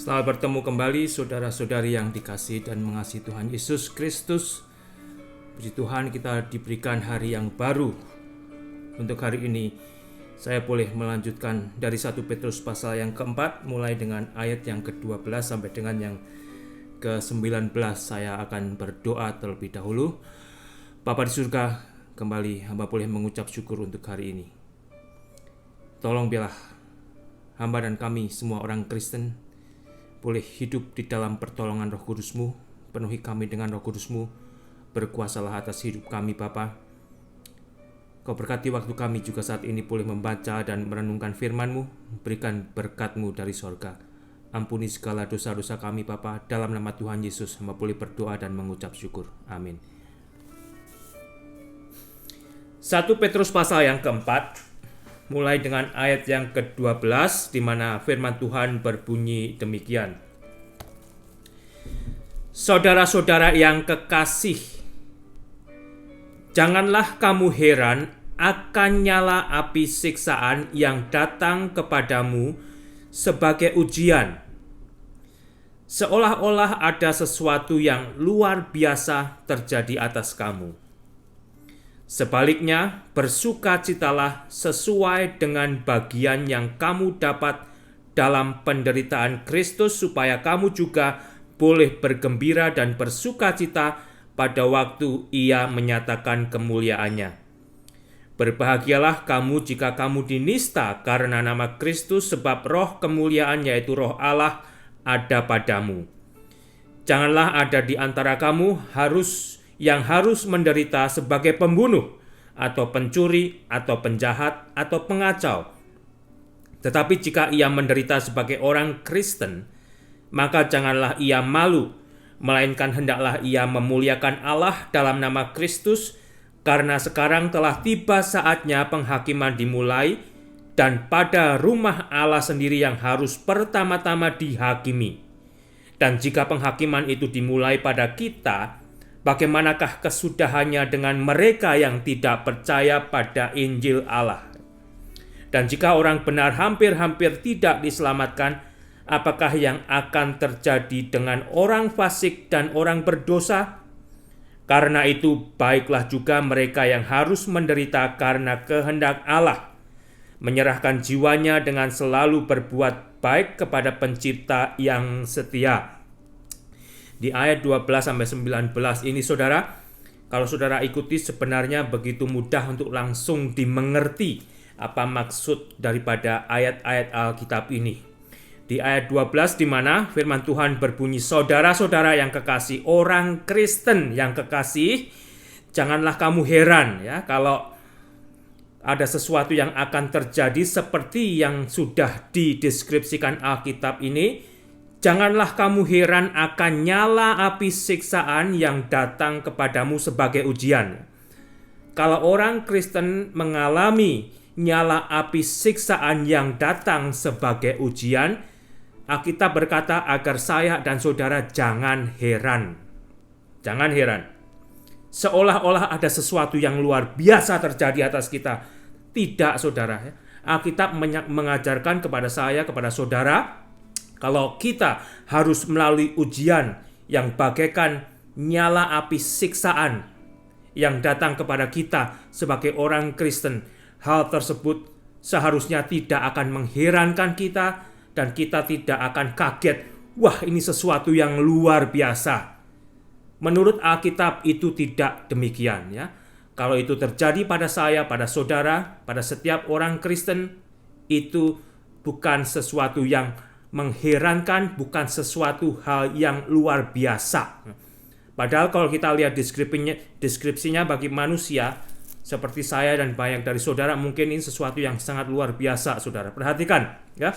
Selamat bertemu kembali saudara-saudari yang dikasihi dan mengasihi Tuhan Yesus Kristus. Puji Tuhan, kita diberikan hari yang baru. Untuk hari ini saya boleh melanjutkan dari 1 Petrus pasal yang keempat, mulai dengan ayat yang ke-12 sampai dengan yang ke-19. Saya akan berdoa terlebih dahulu. Bapa di surga, kembali hamba boleh mengucap syukur untuk hari ini. Tolong biarlah hamba dan kami semua orang Kristen boleh hidup di dalam pertolongan Roh Kudus-Mu. Penuhi kami dengan Roh Kudus-Mu. Berkuasalah atas hidup kami Bapa. Kau berkati waktu kami juga saat ini boleh membaca dan merenungkan firman-Mu. Berikan berkat-Mu dari sorga. Ampuni segala dosa-dosa kami Bapa. Dalam nama Tuhan Yesus hamba boleh berdoa dan mengucap syukur. Amin. 1 Petrus pasal yang keempat, mulai dengan ayat yang ke-12, di mana firman Tuhan berbunyi demikian. Saudara-saudara yang kekasih, janganlah kamu heran akan nyala api siksaan yang datang kepadamu sebagai ujian, seolah-olah ada sesuatu yang luar biasa terjadi atas kamu. Sebaliknya, bersukacitalah sesuai dengan bagian yang kamu dapat dalam penderitaan Kristus, supaya kamu juga boleh bergembira dan bersukacita pada waktu Ia menyatakan kemuliaannya. Berbahagialah kamu jika kamu dinista karena nama Kristus, sebab roh kemuliaan yaitu roh Allah ada padamu. Janganlah ada di antara kamu yang harus menderita sebagai pembunuh, atau pencuri, atau penjahat, atau pengacau. Tetapi jika ia menderita sebagai orang Kristen, maka janganlah ia malu, melainkan hendaklah ia memuliakan Allah dalam nama Kristus, karena sekarang telah tiba saatnya penghakiman dimulai, dan pada rumah Allah sendiri yang harus pertama-tama dihakimi. Dan jika penghakiman itu dimulai pada kita, bagaimanakah kesudahannya dengan mereka yang tidak percaya pada Injil Allah? Dan jika orang benar hampir-hampir tidak diselamatkan, apakah yang akan terjadi dengan orang fasik dan orang berdosa? Karena itu, baiklah juga mereka yang harus menderita karena kehendak Allah, menyerahkan jiwanya dengan selalu berbuat baik kepada Pencipta yang setia. Di ayat 12-19 ini saudara, kalau saudara ikuti sebenarnya begitu mudah untuk langsung dimengerti apa maksud daripada ayat-ayat Alkitab ini. Di ayat 12 di mana firman Tuhan berbunyi, saudara-saudara yang kekasih, orang Kristen yang kekasih, janganlah kamu heran ya kalau ada sesuatu yang akan terjadi seperti yang sudah dideskripsikan Alkitab ini. Janganlah kamu heran akan nyala api siksaan yang datang kepadamu sebagai ujian. Kalau orang Kristen mengalami nyala api siksaan yang datang sebagai ujian, Alkitab berkata agar saya dan saudara jangan heran. Jangan heran. Seolah-olah ada sesuatu yang luar biasa terjadi atas kita. Tidak saudara. Alkitab mengajarkan kepada saya, kepada saudara, kalau kita harus melalui ujian yang bagaikan nyala api siksaan yang datang kepada kita sebagai orang Kristen, hal tersebut seharusnya tidak akan mengherankan kita dan kita tidak akan kaget. Wah, ini sesuatu yang luar biasa. Menurut Alkitab itu tidak demikian ya. Kalau itu terjadi pada saya, pada saudara, pada setiap orang Kristen, itu bukan sesuatu yang mengherankan, bukan sesuatu hal yang luar biasa. Padahal kalau kita lihat deskripsinya bagi manusia seperti saya dan banyak dari saudara, mungkin ini sesuatu yang sangat luar biasa saudara. Perhatikan ya.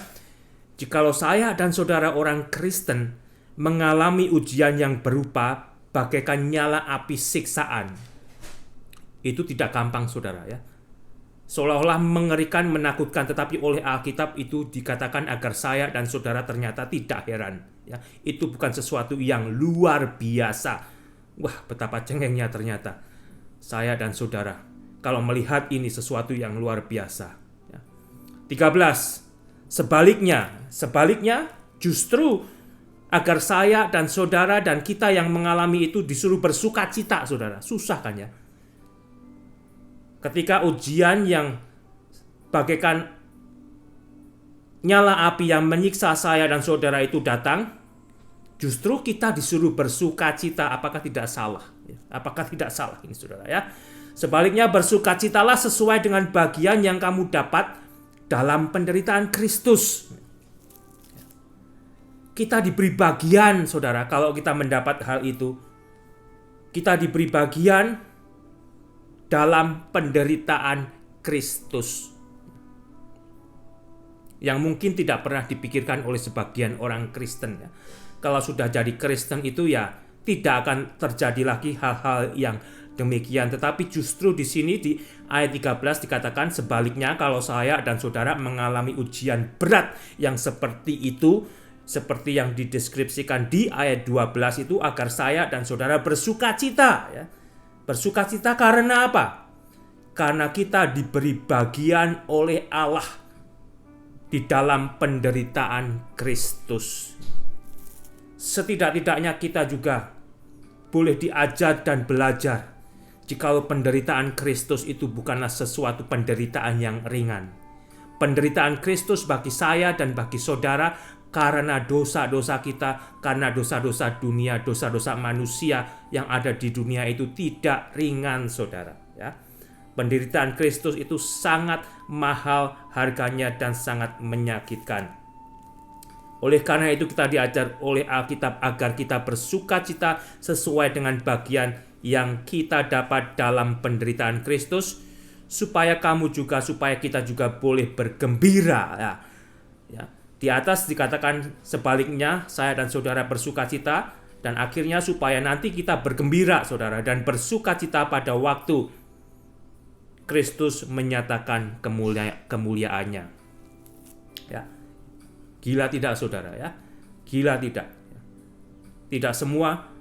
Jikalau saya dan saudara orang Kristen mengalami ujian yang berupa bagaikan nyala api siksaan, itu tidak gampang saudara ya. Seolah-olah mengerikan, menakutkan, tetapi oleh Alkitab itu dikatakan agar saya dan saudara ternyata tidak heran. Ya, itu bukan sesuatu yang luar biasa. Wah, betapa cengengnya ternyata saya dan saudara kalau melihat ini sesuatu yang luar biasa. Ya. 13. Sebaliknya justru Agar saya dan saudara dan kita yang mengalami itu disuruh bersukacita, saudara. Susah kan ya? Ketika ujian yang bagaikan nyala api yang menyiksa saya dan saudara itu datang, justru kita disuruh bersukacita. Apakah tidak salah? Apakah tidak salah ini, saudara ya? Sebaliknya, bersukacitalah sesuai dengan bagian yang kamu dapat dalam penderitaan Kristus. Kita diberi bagian, saudara, kalau kita mendapat hal itu. Kita diberi bagian dalam penderitaan Kristus. Yang mungkin tidak pernah dipikirkan oleh sebagian orang Kristen. Ya. Kalau sudah jadi Kristen itu ya tidak akan terjadi lagi hal-hal yang demikian. Tetapi justru di sini di ayat 13 dikatakan sebaliknya, kalau saya dan saudara mengalami ujian berat yang seperti itu, seperti yang dideskripsikan di ayat 12 itu, agar saya dan saudara bersukacita. Ya. Bersukacita karena apa? Karena kita diberi bagian oleh Allah di dalam penderitaan Kristus. Setidak-tidaknya kita juga boleh diajar dan belajar jikalau penderitaan Kristus itu bukanlah sesuatu penderitaan yang ringan. Penderitaan Kristus bagi saya dan bagi saudara karena dosa-dosa kita, karena dosa-dosa dunia, dosa-dosa manusia yang ada di dunia itu tidak ringan, saudara. Ya. Penderitaan Kristus itu sangat mahal harganya dan sangat menyakitkan. Oleh karena itu kita diajar oleh Alkitab agar kita bersukacita sesuai dengan bagian yang kita dapat dalam penderitaan Kristus, supaya kita juga boleh bergembira. Ya. Di atas dikatakan sebaliknya, saya dan saudara bersukacita, dan akhirnya supaya nanti kita bergembira, saudara, dan bersukacita pada waktu Kristus menyatakan kemuliaannya. Ya. Gila tidak, saudara ya? Gila tidak? Tidak semua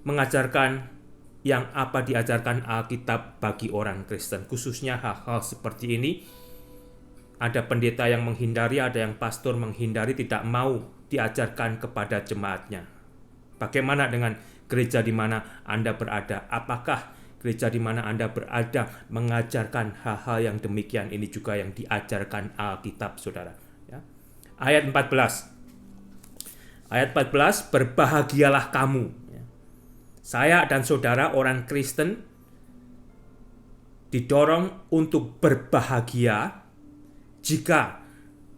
mengajarkan yang apa diajarkan Alkitab bagi orang Kristen, khususnya hal-hal seperti ini. Ada pendeta yang menghindari, ada yang pastor menghindari, tidak mau diajarkan kepada jemaatnya. Bagaimana dengan gereja di mana Anda berada? Apakah gereja di mana Anda berada mengajarkan hal-hal yang demikian? Ini juga yang diajarkan Alkitab, saudara. Ya. Ayat 14. Ayat 14, berbahagialah kamu. Ya. Saya dan saudara orang Kristen didorong untuk berbahagia jika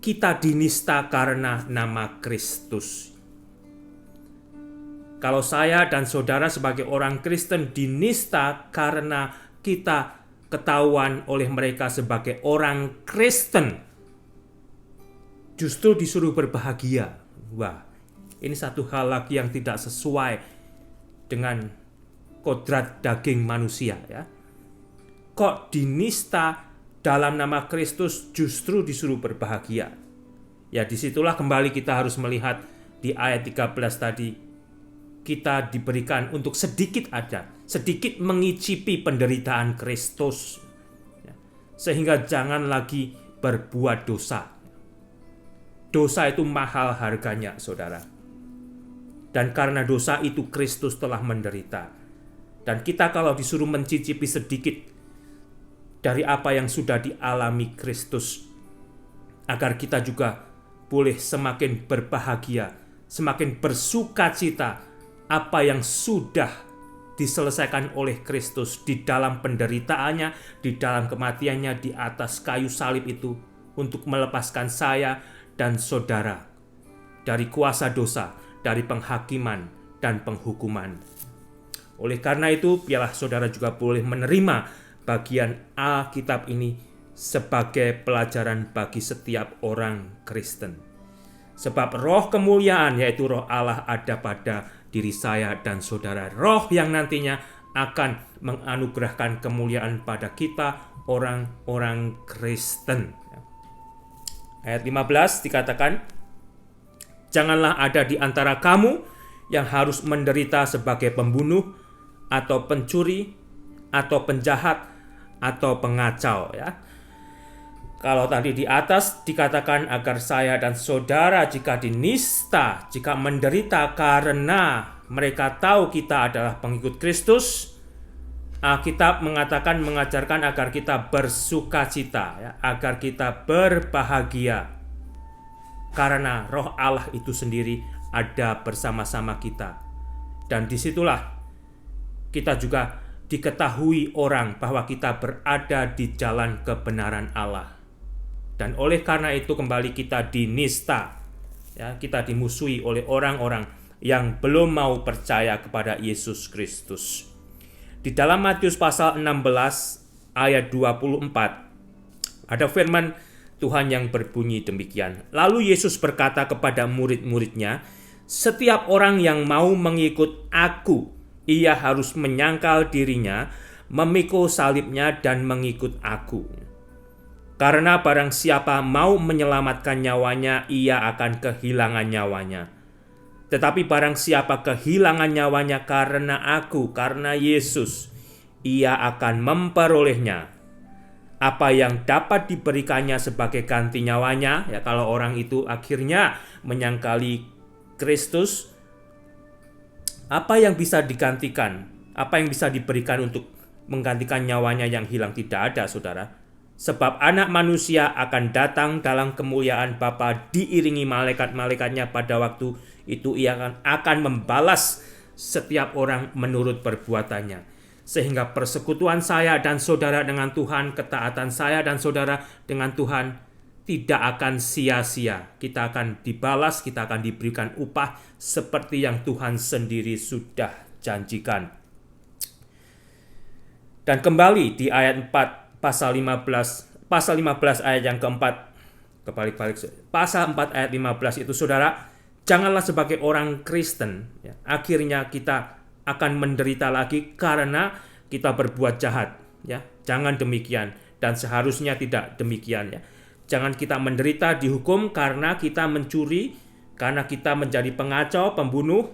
kita dinista karena nama Kristus. Kalau saya dan saudara sebagai orang Kristen dinista karena kita ketahuan oleh mereka sebagai orang Kristen, justru disuruh berbahagia. Wah, ini satu hal lagi yang tidak sesuai dengan kodrat daging manusia. Ya. Kok dinista dalam nama Kristus justru disuruh berbahagia? Ya, disitulah kembali kita harus melihat di ayat 13 tadi. Kita diberikan untuk sedikit mengicipi penderitaan Kristus. Ya. Sehingga jangan lagi berbuat dosa. Dosa itu mahal harganya, saudara. Dan karena dosa itu Kristus telah menderita. Dan kita kalau disuruh mencicipi sedikit dari apa yang sudah dialami Kristus, agar kita juga boleh semakin berbahagia, semakin bersukacita apa yang sudah diselesaikan oleh Kristus di dalam penderitaannya, di dalam kematiannya di atas kayu salib itu, untuk melepaskan saya dan saudara dari kuasa dosa, dari penghakiman dan penghukuman. Oleh karena itu, biarlah saudara juga boleh menerima bagian Alkitab ini sebagai pelajaran bagi setiap orang Kristen. Sebab roh kemuliaan, yaitu roh Allah, ada pada diri saya dan saudara. Roh yang nantinya akan menganugerahkan kemuliaan pada kita, orang-orang Kristen. Ayat 15 dikatakan, janganlah ada di antara kamu yang harus menderita sebagai pembunuh, atau pencuri, atau penjahat, atau pengacau. Ya. Kalau tadi di atas dikatakan agar saya dan saudara jika dinista, jika menderita karena mereka tahu kita adalah pengikut Kristus, Alkitab mengajarkan agar kita bersukacita, ya, agar kita berbahagia. Karena Roh Allah itu sendiri ada bersama-sama kita. Dan disitulah kita juga diketahui orang bahwa kita berada di jalan kebenaran Allah. Dan oleh karena itu kembali kita dinista, ya, kita dimusuhi oleh orang-orang yang belum mau percaya kepada Yesus Kristus. Di dalam Matius pasal 16 ayat 24 ada firman Tuhan yang berbunyi demikian. Lalu Yesus berkata kepada murid-muridnya, setiap orang yang mau mengikut aku, ia harus menyangkal dirinya, memikul salibnya dan mengikut aku. Karena barang siapa mau menyelamatkan nyawanya, ia akan kehilangan nyawanya. Tetapi barang siapa kehilangan nyawanya karena aku, karena Yesus, ia akan memperolehnya. Apa yang dapat diberikannya sebagai ganti nyawanya, ya, kalau orang itu akhirnya menyangkali Kristus, apa yang bisa digantikan? Apa yang bisa diberikan untuk menggantikan nyawanya yang hilang? Tidak ada, saudara. Sebab anak manusia akan datang dalam kemuliaan Bapa diiringi malaikat-malaikatnya pada waktu itu ia akan membalas setiap orang menurut perbuatannya. Sehingga persekutuan saya dan saudara dengan Tuhan, ketaatan saya dan saudara dengan Tuhan tidak akan sia-sia. Kita akan dibalas, kita akan diberikan upah seperti yang Tuhan sendiri sudah janjikan. Dan kembali di ayat 4 pasal 15 ayat yang keempat, kebalik-balik, pasal 4 ayat 15 itu, saudara, janganlah sebagai orang Kristen, ya, akhirnya kita akan menderita lagi karena kita berbuat jahat, ya. Jangan demikian, dan seharusnya tidak demikian, ya. Jangan kita menderita dihukum karena kita mencuri, karena kita menjadi pengacau, pembunuh,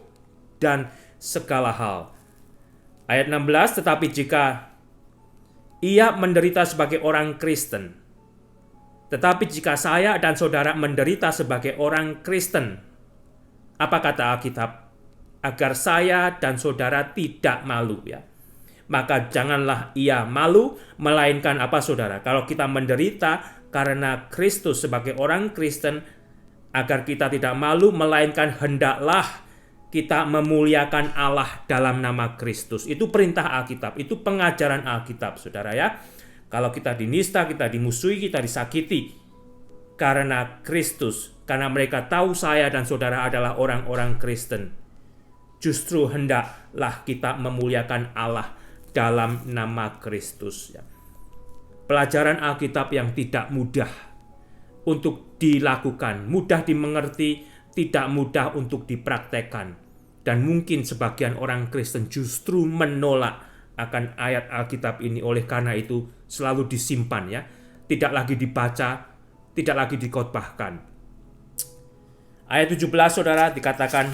dan segala hal. Ayat 16, tetapi jika ia menderita sebagai orang Kristen. Tetapi jika saya dan saudara menderita sebagai orang Kristen, apa kata Alkitab? Agar saya dan saudara tidak malu, ya. Maka janganlah ia malu, melainkan apa, saudara? Kalau kita menderita karena Kristus sebagai orang Kristen, agar kita tidak malu, melainkan hendaklah kita memuliakan Allah dalam nama Kristus. Itu perintah Alkitab, itu pengajaran Alkitab, saudara, ya. Kalau kita dinista, kita dimusuhi, kita disakiti karena Kristus, karena mereka tahu saya dan saudara adalah orang-orang Kristen. Justru hendaklah kita memuliakan Allah dalam nama Kristus, ya. Pelajaran Alkitab yang tidak mudah untuk dilakukan, mudah dimengerti, tidak mudah untuk dipraktekkan. Dan mungkin sebagian orang Kristen justru menolak akan ayat Alkitab ini. Oleh karena itu selalu disimpan, ya. Tidak lagi dibaca, tidak lagi dikhotbahkan. Ayat 17, saudara, dikatakan,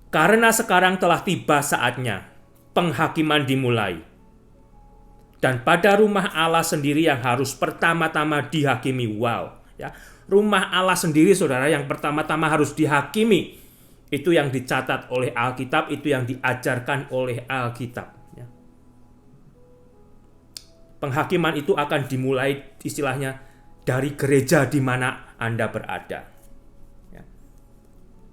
karena sekarang telah tiba saatnya penghakiman dimulai. Dan pada rumah Allah sendiri yang harus pertama-tama dihakimi. Wow, ya. Rumah Allah sendiri, saudara, yang pertama-tama harus dihakimi. Itu yang dicatat oleh Alkitab, itu yang diajarkan oleh Alkitab, ya. Penghakiman itu akan dimulai istilahnya dari gereja di mana Anda berada, ya.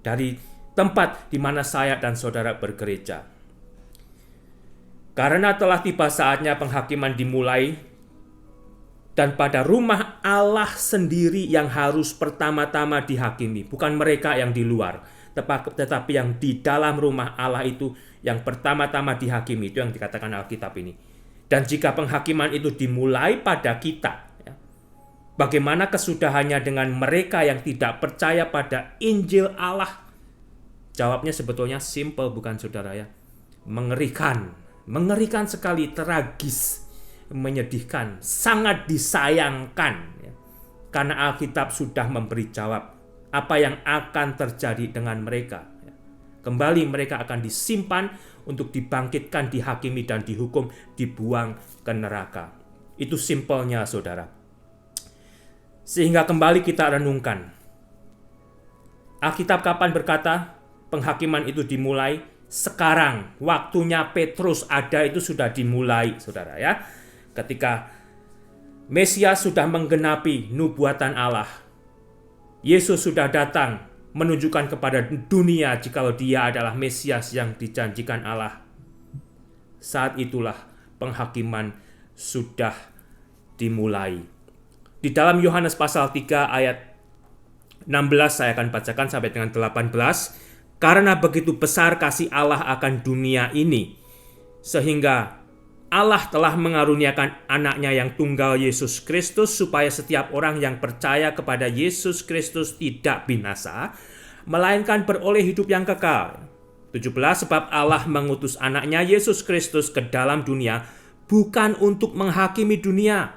Dari tempat di mana saya dan saudara bergereja. Karena telah tiba saatnya penghakiman dimulai, dan pada rumah Allah sendiri yang harus pertama-tama dihakimi. Bukan mereka yang di luar, tetapi yang di dalam rumah Allah itu yang pertama-tama dihakimi. Itu yang dikatakan Alkitab ini. Dan jika penghakiman itu dimulai pada kita, ya, bagaimana kesudahannya dengan mereka yang tidak percaya pada Injil Allah? Jawabnya sebetulnya simple, bukan, saudara, ya? Mengerikan sekali, tragis, menyedihkan, sangat disayangkan, ya. Karena Alkitab sudah memberi jawab apa yang akan terjadi dengan mereka, ya. Kembali mereka akan disimpan untuk dibangkitkan, dihakimi dan dihukum, dibuang ke neraka. Itu simpelnya, saudara. Sehingga kembali kita renungkan. Alkitab kapan berkata penghakiman itu dimulai? Sekarang, waktunya Petrus ada itu sudah dimulai, saudara ya. Ketika Mesias sudah menggenapi nubuatan Allah. Yesus sudah datang menunjukkan kepada dunia jikalau dia adalah Mesias yang dijanjikan Allah. Saat itulah penghakiman sudah dimulai. Di dalam Yohanes pasal 3 ayat 16 saya akan bacakan sampai dengan 18. Karena begitu besar kasih Allah akan dunia ini, sehingga Allah telah mengaruniakan anaknya yang tunggal Yesus Kristus, supaya setiap orang yang percaya kepada Yesus Kristus tidak binasa, melainkan beroleh hidup yang kekal. 17. Sebab Allah mengutus anaknya Yesus Kristus ke dalam dunia, bukan untuk menghakimi dunia,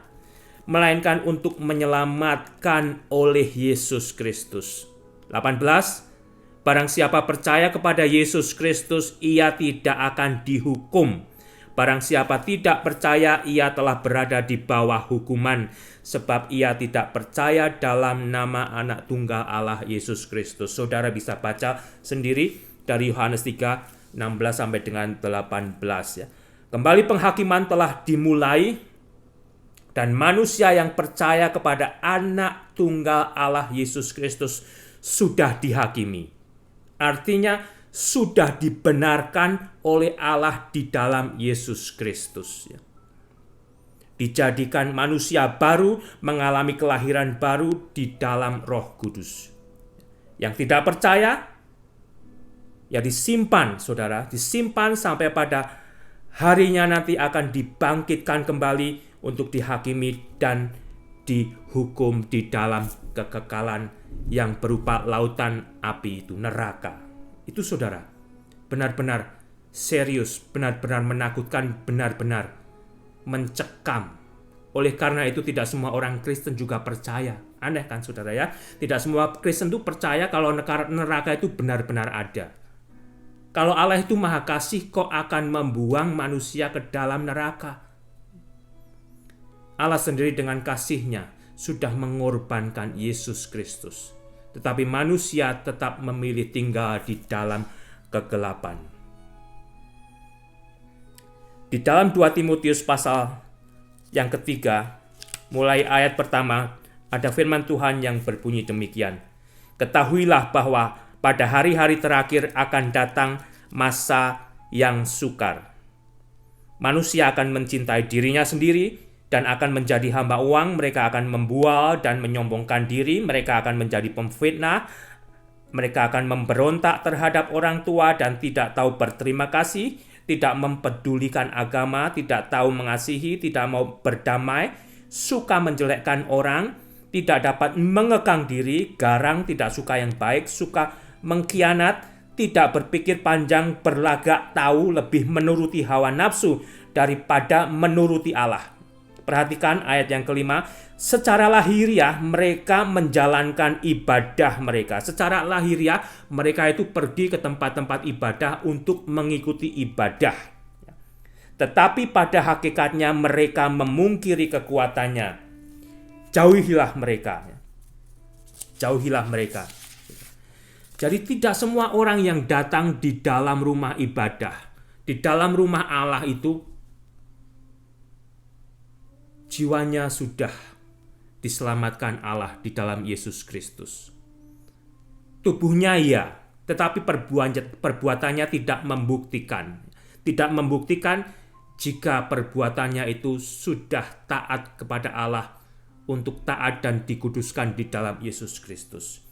melainkan untuk menyelamatkan oleh Yesus Kristus. 18. Barang siapa percaya kepada Yesus Kristus, ia tidak akan dihukum. Barang siapa tidak percaya, ia telah berada di bawah hukuman, sebab ia tidak percaya dalam nama anak tunggal Allah Yesus Kristus. Saudara bisa baca sendiri dari Yohanes 3, 16 sampai dengan 18 ya. Kembali penghakiman telah dimulai, dan manusia yang percaya kepada anak tunggal Allah Yesus Kristus sudah dihakimi. Artinya sudah dibenarkan oleh Allah di dalam Yesus Kristus. Dijadikan manusia baru, mengalami kelahiran baru di dalam Roh Kudus. Yang tidak percaya, ya disimpan, saudara, disimpan sampai pada harinya nanti akan dibangkitkan kembali untuk dihakimi dan dihukum di dalam kekekalan yang berupa lautan api itu, neraka. Itu saudara, benar-benar serius, benar-benar menakutkan, benar-benar mencekam. Oleh karena itu tidak semua orang Kristen juga percaya. Aneh kan saudara ya? Tidak semua Kristen itu percaya kalau neraka itu benar-benar ada. Kalau Allah itu Maha Kasih, kok akan membuang manusia ke dalam neraka? Allah sendiri dengan kasih-Nya sudah mengorbankan Yesus Kristus. Tetapi manusia tetap memilih tinggal di dalam kegelapan. Di dalam 2 Timotius pasal yang ketiga, mulai ayat pertama, ada firman Tuhan yang berbunyi demikian. Ketahuilah bahwa pada hari-hari terakhir akan datang masa yang sukar. Manusia akan mencintai dirinya sendiri dan akan menjadi hamba uang. Mereka akan membual dan menyombongkan diri. Mereka akan menjadi pemfitnah. Mereka akan memberontak terhadap orang tua dan tidak tahu berterima kasih, tidak mempedulikan agama, tidak tahu mengasihi, tidak mau berdamai, suka menjelekkan orang, tidak dapat mengekang diri, garang, tidak suka yang baik, suka mengkhianat, tidak berpikir panjang, berlagak, tahu, lebih menuruti hawa nafsu daripada menuruti Allah. Perhatikan ayat yang kelima, secara lahiriah mereka menjalankan ibadah mereka. Secara lahiriah mereka itu pergi ke tempat-tempat ibadah untuk mengikuti ibadah. Tetapi pada hakikatnya mereka memungkiri kekuatannya. Jauhilah mereka. Jauhilah mereka. Jadi tidak semua orang yang datang di dalam rumah ibadah, di dalam rumah Allah itu jiwanya sudah diselamatkan Allah di dalam Yesus Kristus. Tubuhnya ya, tetapi perbuatannya tidak membuktikan. Tidak membuktikan jika perbuatannya itu sudah taat kepada Allah untuk taat dan dikuduskan di dalam Yesus Kristus.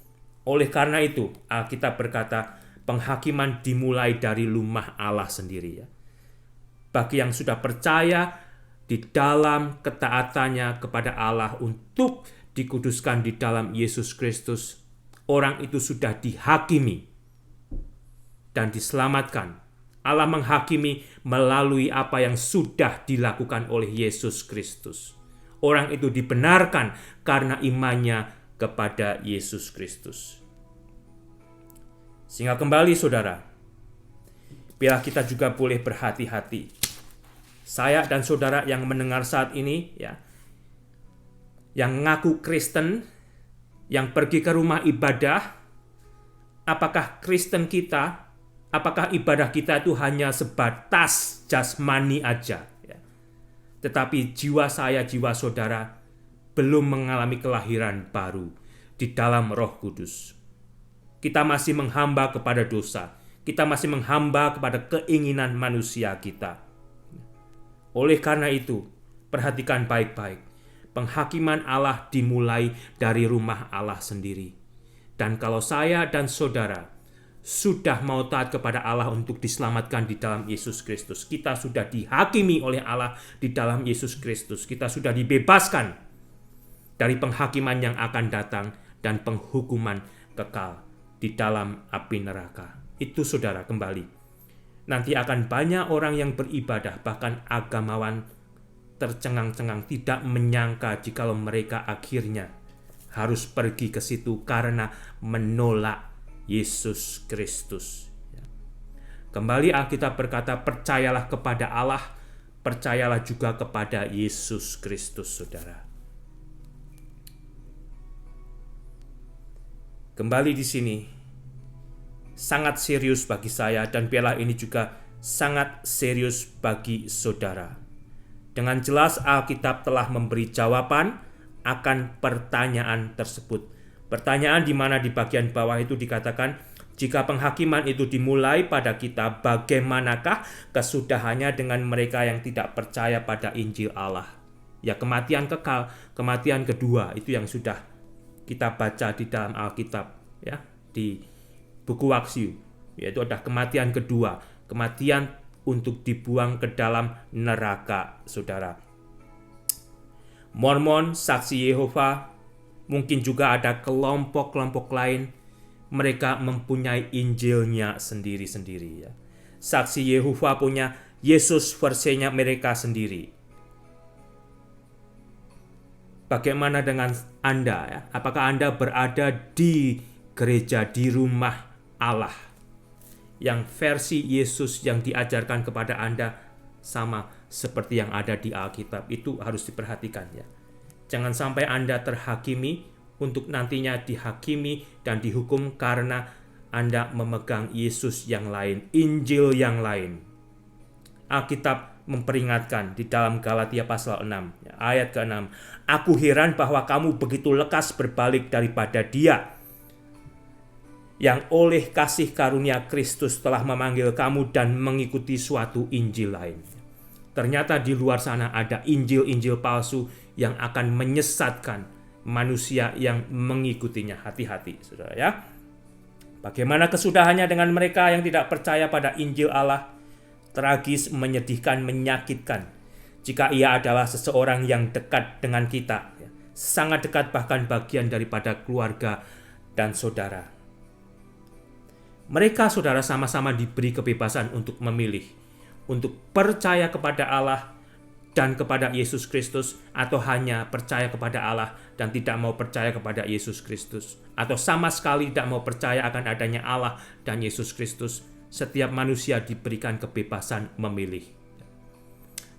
Oleh karena itu, Alkitab berkata, penghakiman dimulai dari rumah Allah sendiri ya. Bagi yang sudah percaya di dalam ketaatannya kepada Allah untuk dikuduskan di dalam Yesus Kristus, orang itu sudah dihakimi dan diselamatkan. Allah menghakimi melalui apa yang sudah dilakukan oleh Yesus Kristus. Orang itu dibenarkan karena imannya kepada Yesus Kristus. Sehingga kembali saudara, biarlah kita juga boleh berhati-hati. Saya dan saudara yang mendengar saat ini ya, yang ngaku Kristen, yang pergi ke rumah ibadah, apakah Kristen kita, apakah ibadah kita itu hanya sebatas jasmani aja, ya. Tetapi jiwa saya, jiwa saudara belum mengalami kelahiran baru di dalam Roh Kudus. Kita masih menghamba kepada dosa. Kita masih menghamba kepada keinginan manusia kita. Oleh karena itu, perhatikan baik-baik. Penghakiman Allah dimulai dari rumah Allah sendiri. Dan kalau saya dan saudara sudah mau taat kepada Allah untuk diselamatkan di dalam Yesus Kristus, kita sudah dihakimi oleh Allah di dalam Yesus Kristus. Kita sudah dibebaskan dari penghakiman yang akan datang dan penghukuman kekal di dalam api neraka. Itu saudara kembali. Nanti akan banyak orang yang beribadah, bahkan agamawan tercengang-cengang, tidak menyangka jikalau mereka akhirnya harus pergi ke situ karena menolak Yesus Kristus. Kembali Alkitab berkata, percayalah kepada Allah, percayalah juga kepada Yesus Kristus, saudara. Kembali di sini, sangat serius bagi saya dan biarlah ini juga sangat serius bagi saudara. Dengan jelas Alkitab telah memberi jawaban akan pertanyaan tersebut. Pertanyaan di mana di bagian bawah itu dikatakan, jika penghakiman itu dimulai pada kita, bagaimanakah kesudahannya dengan mereka yang tidak percaya pada Injil Allah? Ya, kematian kekal, kematian kedua, itu yang sudah kita baca di dalam Alkitab, ya, di buku Waksyu, yaitu ada kematian kedua, kematian untuk dibuang ke dalam neraka, saudara. Mormon, saksi Yehova, mungkin juga ada kelompok-kelompok lain, mereka mempunyai Injilnya sendiri-sendiri, ya. Saksi Yehova punya Yesus versinya mereka sendiri. Bagaimana dengan Anda, ya? Apakah Anda berada di gereja, di rumah Allah, yang versi Yesus yang diajarkan kepada Anda sama seperti yang ada di Alkitab? Itu harus diperhatikan, ya. Jangan sampai Anda terhakimi untuk nantinya dihakimi dan dihukum karena Anda memegang Yesus yang lain, Injil yang lain. Alkitab memperingatkan di dalam Galatia pasal 6, ayat ke-6. Aku heran bahwa kamu begitu lekas berbalik daripada Dia yang oleh kasih karunia Kristus telah memanggil kamu dan mengikuti suatu Injil lain. Ternyata di luar sana ada Injil-Injil palsu yang akan menyesatkan manusia yang mengikutinya. Hati-hati, saudara, ya. Bagaimana kesudahannya dengan mereka yang tidak percaya pada Injil Allah? Tragis, menyedihkan, menyakitkan. Jika ia adalah seseorang yang dekat dengan kita, ya, sangat dekat, bahkan bagian daripada keluarga dan saudara. Mereka, saudara, sama-sama diberi kebebasan untuk memilih, untuk percaya kepada Allah dan kepada Yesus Kristus, atau hanya percaya kepada Allah dan tidak mau percaya kepada Yesus Kristus, atau sama sekali tidak mau percaya akan adanya Allah dan Yesus Kristus. Setiap manusia diberikan kebebasan memilih.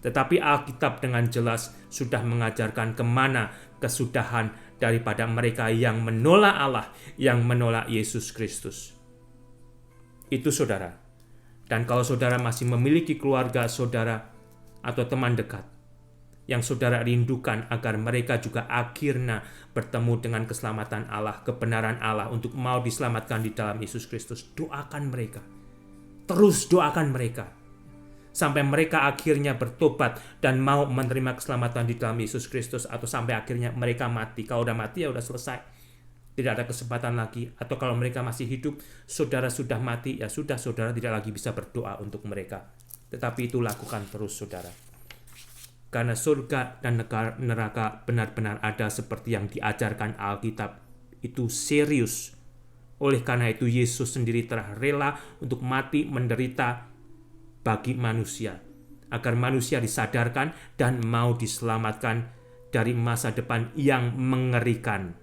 Tetapi Alkitab dengan jelas sudah mengajarkan kemana kesudahan daripada mereka yang menolak Allah, yang menolak Yesus Kristus. Itu, saudara. Dan kalau saudara masih memiliki keluarga saudara atau teman dekat yang saudara rindukan agar mereka juga akhirnya bertemu dengan keselamatan Allah, kebenaran Allah untuk mau diselamatkan di dalam Yesus Kristus, doakan mereka. Terus doakan mereka sampai mereka akhirnya bertobat dan mau menerima keselamatan di dalam Yesus Kristus, atau sampai akhirnya mereka mati. Kalau udah mati ya udah selesai. Tidak ada kesempatan lagi. Atau kalau mereka masih hidup, saudara sudah mati, ya sudah, saudara tidak lagi bisa berdoa untuk mereka. Tetapi itu lakukan terus, saudara. Karena surga dan neraka benar-benar ada seperti yang diajarkan Alkitab. Itu serius. Oleh karena itu Yesus sendiri telah rela untuk mati menderita bagi manusia, agar manusia disadarkan dan mau diselamatkan dari masa depan yang mengerikan.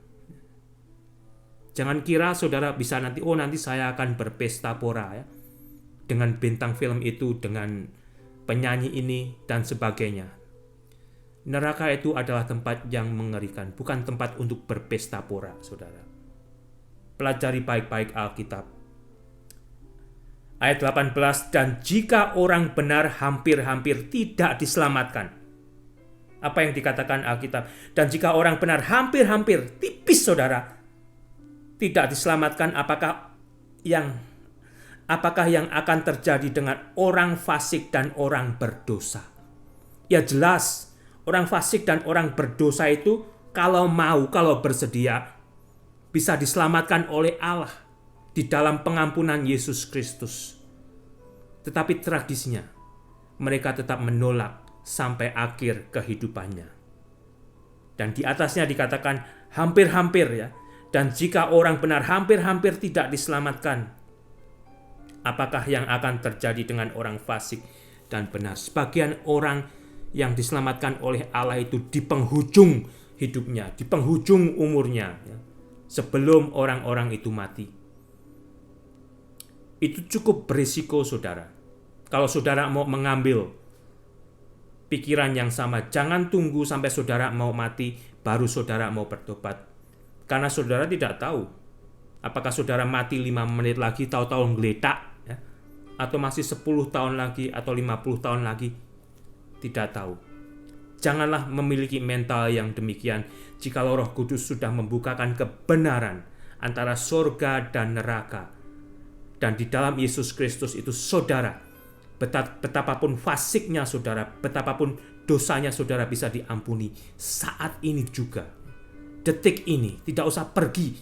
Jangan kira saudara bisa nanti saya akan berpesta pora, ya, dengan bintang film itu, dengan penyanyi ini dan sebagainya. Neraka itu adalah tempat yang mengerikan, bukan tempat untuk berpesta pora, saudara. Pelajari baik-baik Alkitab. Ayat 18, dan jika orang benar hampir-hampir tidak diselamatkan. Apa yang dikatakan Alkitab? Dan jika orang benar hampir-hampir, tipis saudara, tidak diselamatkan, apakah yang akan terjadi dengan orang fasik dan orang berdosa? Ya jelas, orang fasik dan orang berdosa itu kalau bersedia, bisa diselamatkan oleh Allah di dalam pengampunan Yesus Kristus. Tetapi tragisnya, mereka tetap menolak sampai akhir kehidupannya. Dan di atasnya dikatakan hampir-hampir ya. Dan jika orang benar hampir-hampir tidak diselamatkan, apakah yang akan terjadi dengan orang fasik dan benar? Sebagian orang yang diselamatkan oleh Allah itu di penghujung hidupnya, di penghujung umurnya, ya, sebelum orang-orang itu mati. Itu cukup berisiko, saudara. Kalau saudara mau mengambil pikiran yang sama, jangan tunggu sampai saudara mau mati baru saudara mau bertobat. Karena saudara tidak tahu apakah saudara mati 5 menit lagi tahu-tahu ngeletak, ya, atau masih 10 tahun lagi atau 50 tahun lagi. Tidak tahu. Janganlah memiliki mental yang demikian jikalau Roh Kudus sudah membukakan kebenaran antara surga dan neraka. Dan di dalam Yesus Kristus itu saudara, betapapun fasiknya saudara, betapapun dosanya saudara bisa diampuni saat ini juga. Detik ini, tidak usah pergi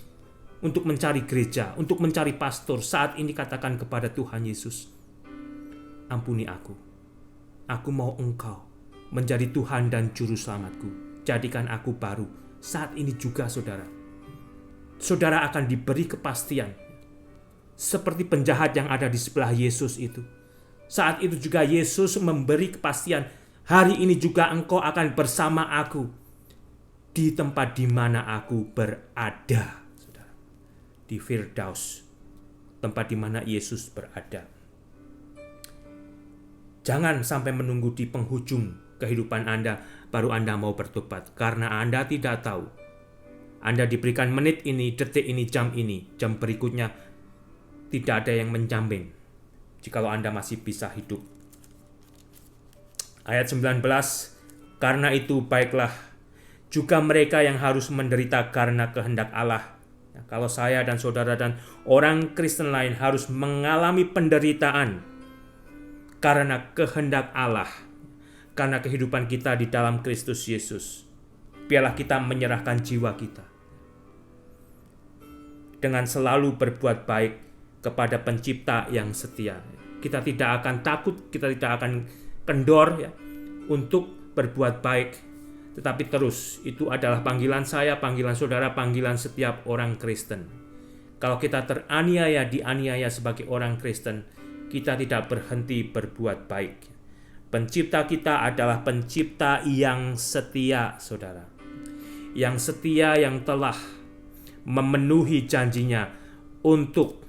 untuk mencari gereja, untuk mencari pastor. Saat ini katakan kepada Tuhan Yesus, ampuni aku. Aku mau Engkau menjadi Tuhan dan Juru Selamatku. Jadikan aku baru. Saat ini juga saudara. Saudara akan diberi kepastian. Seperti penjahat yang ada di sebelah Yesus itu. Saat itu juga Yesus memberi kepastian, hari ini juga engkau akan bersama aku di tempat di mana aku berada. Saudara. Di Firdaus, tempat di mana Yesus berada. Jangan sampai menunggu di penghujung kehidupan Anda baru Anda mau bertobat, karena Anda tidak tahu. Anda diberikan menit ini, detik ini, jam berikutnya tidak ada yang menjamin jikalau Anda masih bisa hidup. Ayat 19, karena itu baiklah juga mereka yang harus menderita karena kehendak Allah. Ya, kalau saya dan saudara dan orang Kristen lain harus mengalami penderitaan karena kehendak Allah, karena kehidupan kita di dalam Kristus Yesus, biarlah kita menyerahkan jiwa kita dengan selalu berbuat baik kepada Pencipta yang setia. Kita tidak akan takut, kita tidak akan kendor ya, untuk berbuat baik. Tetapi terus, itu adalah panggilan saya, panggilan saudara, panggilan setiap orang Kristen. Kalau kita dianiaya sebagai orang Kristen, kita tidak berhenti berbuat baik. Pencipta kita adalah Pencipta yang setia, saudara. Yang setia, yang telah memenuhi janjinya untuk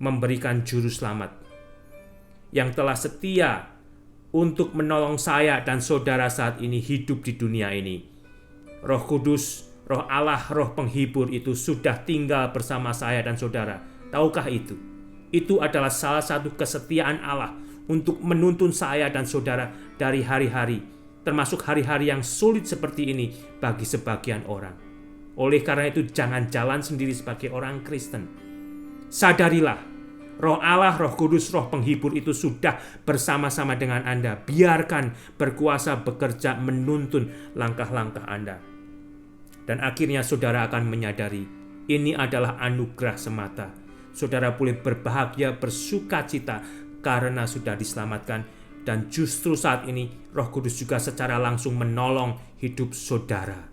memberikan juru selamat, yang telah setia untuk menolong saya dan saudara saat ini hidup di dunia ini. Roh Kudus, Roh Allah, Roh Penghibur itu sudah tinggal bersama saya dan saudara. Tahukah itu? Itu adalah salah satu kesetiaan Allah untuk menuntun saya dan saudara dari hari-hari, termasuk hari-hari yang sulit seperti ini bagi sebagian orang. Oleh karena itu, jangan jalan sendiri sebagai orang Kristen. Sadarilah, Roh Allah, Roh Kudus, Roh Penghibur itu sudah bersama-sama dengan Anda. Biarkan berkuasa bekerja menuntun langkah-langkah Anda. Dan akhirnya saudara akan menyadari, ini adalah anugerah semata. Saudara boleh berbahagia, bersuka cita karena sudah diselamatkan. Dan justru saat ini Roh Kudus juga secara langsung menolong hidup saudara,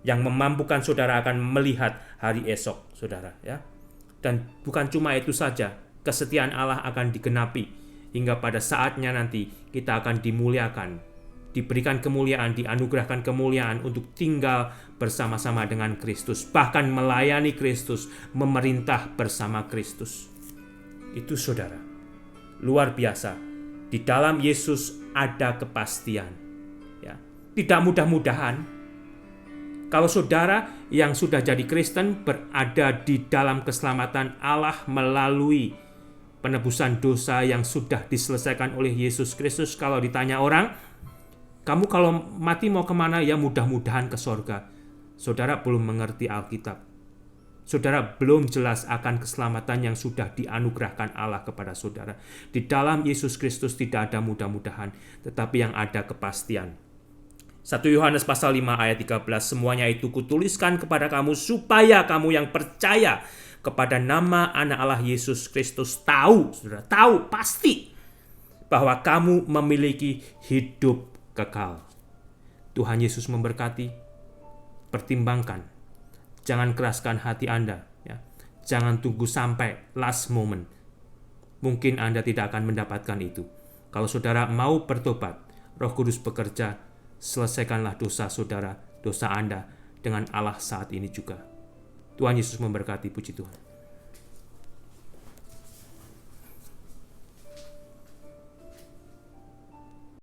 yang memampukan saudara akan melihat hari esok, saudara, ya. Dan bukan cuma itu saja, kesetiaan Allah akan digenapi hingga pada saatnya nanti kita akan dimuliakan, diberikan kemuliaan, dianugerahkan kemuliaan untuk tinggal bersama-sama dengan Kristus, bahkan melayani Kristus, memerintah bersama Kristus. Itu saudara, luar biasa. Di dalam Yesus ada kepastian. Ya, tidak mudah-mudahan. Kalau saudara yang sudah jadi Kristen berada di dalam keselamatan Allah melalui penebusan dosa yang sudah diselesaikan oleh Yesus Kristus, kalau ditanya orang, kamu kalau mati mau kemana? Ya mudah-mudahan ke sorga. Saudara belum mengerti Alkitab. Saudara belum jelas akan keselamatan yang sudah dianugerahkan Allah kepada saudara. Di dalam Yesus Kristus tidak ada mudah-mudahan, tetapi yang ada kepastian. 1 Yohanes pasal 5 ayat 13, semuanya itu kutuliskan kepada kamu supaya kamu yang percaya kepada nama anak Allah Yesus Kristus tahu, saudara, tahu pasti bahwa kamu memiliki hidup kekal. Tuhan Yesus memberkati. Pertimbangkan. Jangan keraskan hati Anda. Ya. Jangan tunggu sampai last moment. Mungkin Anda tidak akan mendapatkan itu. Kalau saudara mau bertobat, Roh Kudus bekerja, selesaikanlah dosa saudara, dosa Anda dengan Allah saat ini juga. Tuhan Yesus memberkati, puji Tuhan.